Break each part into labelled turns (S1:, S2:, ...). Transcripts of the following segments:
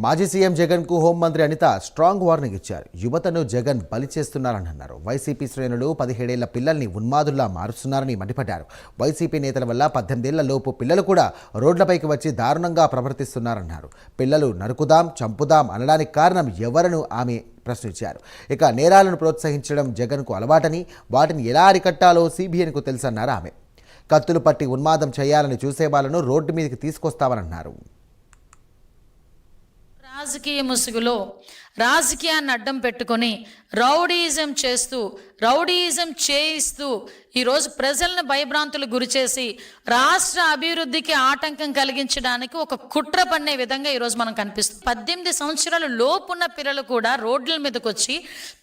S1: మాజీ సీఎం జగన్ కు హోంమంత్రి అనిత స్ట్రాంగ్ వార్నింగ్ ఇచ్చారు. యువతను జగన్ బలి చేస్తున్నారని అన్నారు. వైసీపీ శ్రేణులు 17 ఏళ్ల పిల్లల్ని ఉన్మాదుల్లా మారుస్తున్నారని మండిపడ్డారు. వైసీపీ నేతల వల్ల 18 ఏళ్ల లోపు పిల్లలు కూడా రోడ్లపైకి వచ్చి దారుణంగా ప్రవర్తిస్తున్నారన్నారు. పిల్లలు నరుకుదాం చంపుదాం అనడానికి కారణం ఎవరని ఆమె ప్రశ్నించారు. ఇక నేరాలను ప్రోత్సహించడం జగన్కు అలవాటని, వాటిని ఎలా అరికట్టాలో సిబిఎన్కు తెలుసన్నారు ఆమె. కత్తులు పట్టి ఉన్మాదం చేయాలని చూసే వాళ్ళను రోడ్డు మీదకి తీసుకొస్తామన్నారు.
S2: రాజకీయ ముసుగులో రాజకీయాన్ని అడ్డం పెట్టుకొని రౌడీయిజం చేయిస్తూ ఈరోజు ప్రజలను భయభ్రాంతులకు గురిచేసి రాష్ట్ర అభివృద్ధికి ఆటంకం కలిగించడానికి ఒక కుట్ర పన్నే విధంగా ఈరోజు మనం కనిపిస్తుంది. 18 సంవత్సరాలు లోపున్న పిల్లలు కూడా రోడ్ల మీదకి వచ్చి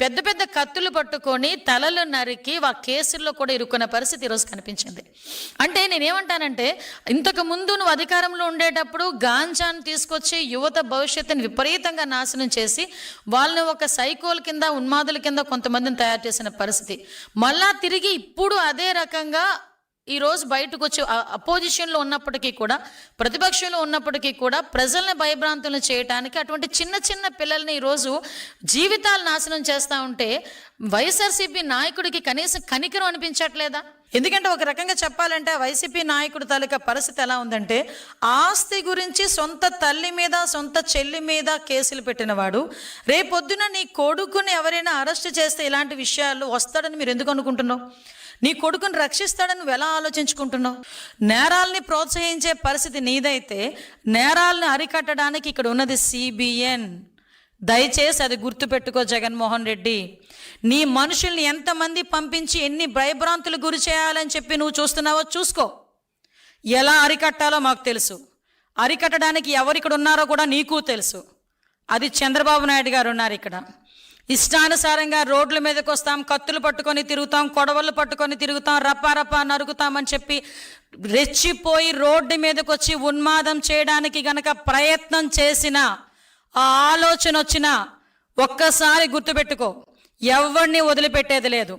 S2: పెద్ద పెద్ద కత్తులు పట్టుకొని తలలు నరికి కేసుల్లో కూడా ఇరుక్కున్న పరిస్థితి ఈరోజు కనిపించింది. అంటే నేనేమంటానంటే, ఇంతకు ముందు నువ్వు అధికారంలో ఉండేటప్పుడు గాంజాను తీసుకొచ్చి యువత భవిష్యత్తుని విపరీతంగా నాశనం చేసి వాళ్ళని ఒక సైకోల్ కింద ఉన్మాదుల కింద కొంతమందిని తయారు చేసిన పరిస్థితి. మళ్ళా తిరిగి ఇప్పుడు అదే రకంగా ఈరోజు బయటకు వచ్చి అపోజిషన్లో ఉన్నప్పటికీ కూడా, ప్రతిపక్షంలో ఉన్నప్పటికీ కూడా ప్రజల్ని భయభ్రాంతులను చేయడానికి అటువంటి చిన్న చిన్న పిల్లల్ని ఈరోజు జీవితాలు నాశనం చేస్తూ ఉంటే వైఎస్ఆర్సీపీ నాయకుడికి కనీసం కనికరం అనిపించట్లేదా? ఎందుకంటే ఒక రకంగా చెప్పాలంటే వైసీపీ నాయకుడి తాలూకా పరిస్థితి ఎలా ఉందంటే, ఆస్తి గురించి సొంత తల్లి మీద సొంత చెల్లి మీద కేసులు పెట్టినవాడు రేపొద్దున నీ కొడుకుని ఎవరైనా అరెస్ట్ చేస్తే ఇలాంటి విషయాలు వస్తాడని మీరు ఎందుకు అనుకుంటున్నావు? నీ కొడుకుని రక్షిస్తాడని నువ్వు ఎలా ఆలోచించుకుంటున్నావు? నేరాల్ని ప్రోత్సహించే పరిస్థితి నీదైతే నేరాలను అరికట్టడానికి ఇక్కడ ఉన్నది సిబిఎన్. దయచేసి అది గుర్తుపెట్టుకో జగన్మోహన్ రెడ్డి. నీ మనుషుల్ని ఎంతమంది పంపించి ఎన్ని భయభ్రాంతులు గురి చేయాలని చెప్పి నువ్వు చూస్తున్నావో చూసుకో. ఎలా అరికట్టాలో మాకు తెలుసు. అరికట్టడానికి ఎవరు ఇక్కడ ఉన్నారో కూడా నీకు తెలుసు. అది చంద్రబాబు నాయుడు గారు ఉన్నారు ఇక్కడ. ఇష్టానుసారంగా రోడ్ల మీదకి వస్తాం, కత్తులు పట్టుకొని తిరుగుతాం, కొడవళ్ళు పట్టుకొని తిరుగుతాం, రప్పా నరుగుతామని చెప్పి రెచ్చిపోయి రోడ్డు మీదకి వచ్చి ఉన్మాదం చేయడానికి గనక ప్రయత్నం చేసిన, ఆ ఆలోచన వచ్చినా ఒక్కసారి గుర్తుపెట్టుకో, ఎవరిని వదిలిపెట్టేది లేదు.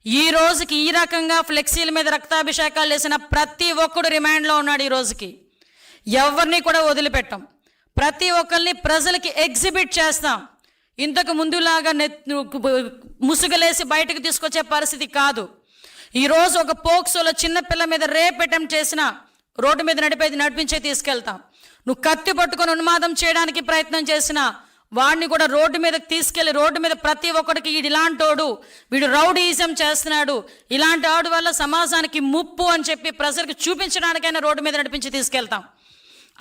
S2: ఈ రోజుకి ఈ రకంగా ఫ్లెక్సీల మీద రక్తాభిషేకాలు చేసిన ప్రతి ఒక్కడు రిమాండ్లో ఉన్నాడు. ఈ రోజుకి ఎవరిని కూడా వదిలిపెట్టాం. ప్రతి ఒక్కరిని ప్రజలకి ఎగ్జిబిట్ చేస్తాం. ఇంతకు ముందులాగా ముసుగులేసి బయటకు తీసుకొచ్చే పరిస్థితి కాదు. ఈరోజు ఒక పోక్సోలో చిన్నపిల్ల మీద రేప్ అటెంప్ట్ చేసిన రోడ్డు మీద నడిపించే తీసుకెళ్తాం. నువ్వు కత్తి పట్టుకొని ఉన్మాదం చేయడానికి ప్రయత్నం చేసిన వాడిని కూడా రోడ్డు మీదకి తీసుకెళ్లి రోడ్డు మీద ప్రతి ఒక్కడికి ఇలాంటోడు, వీడు రౌడీయిజం చేస్తున్నాడు, ఇలాంటి వాడి వల్ల సమాజానికి ముప్పు అని చెప్పి ప్రజలకు చూపించడానికైనా రోడ్డు మీద నడిపించి తీసుకెళ్తాం.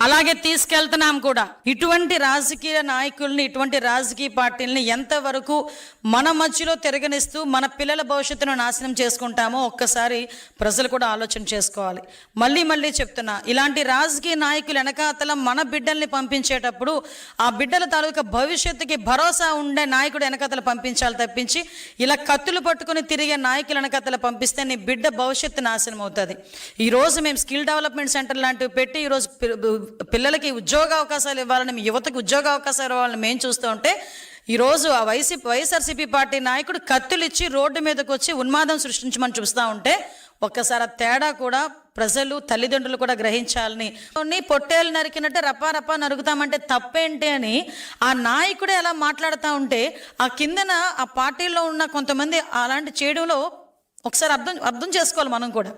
S2: అలాగే తీసుకెళ్తున్నాం కూడా. ఇటువంటి రాజకీయ నాయకుల్ని, ఇటువంటి రాజకీయ పార్టీలని ఎంతవరకు మన మధ్యలో తిరగనిస్తూ మన పిల్లల భవిష్యత్తును నాశనం చేసుకుంటామో ఒక్కసారి ప్రజలు కూడా ఆలోచన చేసుకోవాలి. మళ్ళీ చెప్తున్నా, ఇలాంటి రాజకీయ నాయకులు వెనకాతల మన బిడ్డల్ని పంపించేటప్పుడు ఆ బిడ్డల తాలూకా భవిష్యత్తుకి భరోసా ఉండే నాయకుడు వెనకాతల పంపించాలి తప్పించి ఇలా కత్తులు పట్టుకుని తిరిగే నాయకులు వెనకాతల పంపిస్తే నీ బిడ్డ భవిష్యత్తు నాశనం అవుతుంది. ఈరోజు మేము స్కిల్ డెవలప్మెంట్ సెంటర్ లాంటివి పెట్టి ఈరోజు పిల్లలకి ఉద్యోగ అవకాశాలు ఇవ్వాలని, మీ యువతకు ఉద్యోగ అవకాశాలు ఇవ్వాలని మేము చూస్తూ ఉంటే ఈరోజు ఆ వైఎస్ఆర్సీపీ పార్టీ నాయకుడు కత్తులు ఇచ్చి రోడ్డు మీదకి వచ్చి ఉన్మాదం సృష్టించమని చూస్తూ ఉంటే ఒక్కసారి ఆ తేడా కూడా ప్రజలు, తల్లిదండ్రులు కూడా గ్రహించాలని. పొట్టేలు నరికినట్టే రప్పా నరుగుతామంటే తప్పేంటి అని ఆ నాయకుడే అలా మాట్లాడుతూ ఉంటే ఆ కిందన ఆ పార్టీలో ఉన్న కొంతమంది అలాంటి చేయడంలో ఒకసారి అర్థం చేసుకోవాలి మనం కూడా.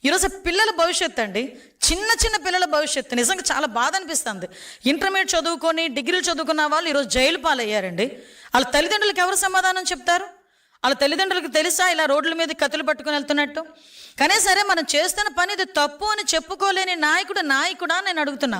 S2: ఈరోజు పిల్లల భవిష్యత్తు అండి, చిన్న పిల్లల భవిష్యత్తు నిజంగా చాలా బాధ అనిపిస్తుంది. ఇంటర్మీడియట్ చదువుకొని డిగ్రీలు చదువుకున్న వాళ్ళు ఈరోజు జైలు పాలయ్యారండి. వాళ్ళ తల్లిదండ్రులకు ఎవరు సమాధానం చెప్తారు? వాళ్ళ తల్లిదండ్రులకు తెలుసా ఇలా రోడ్ల మీద కత్తులు పట్టుకొని వెళ్తున్నట్టు? కానీ సరే, మనం చేస్తున్న పని ఇది తప్పు అని చెప్పుకోలేని నాయకుడా నేను అడుగుతున్నా.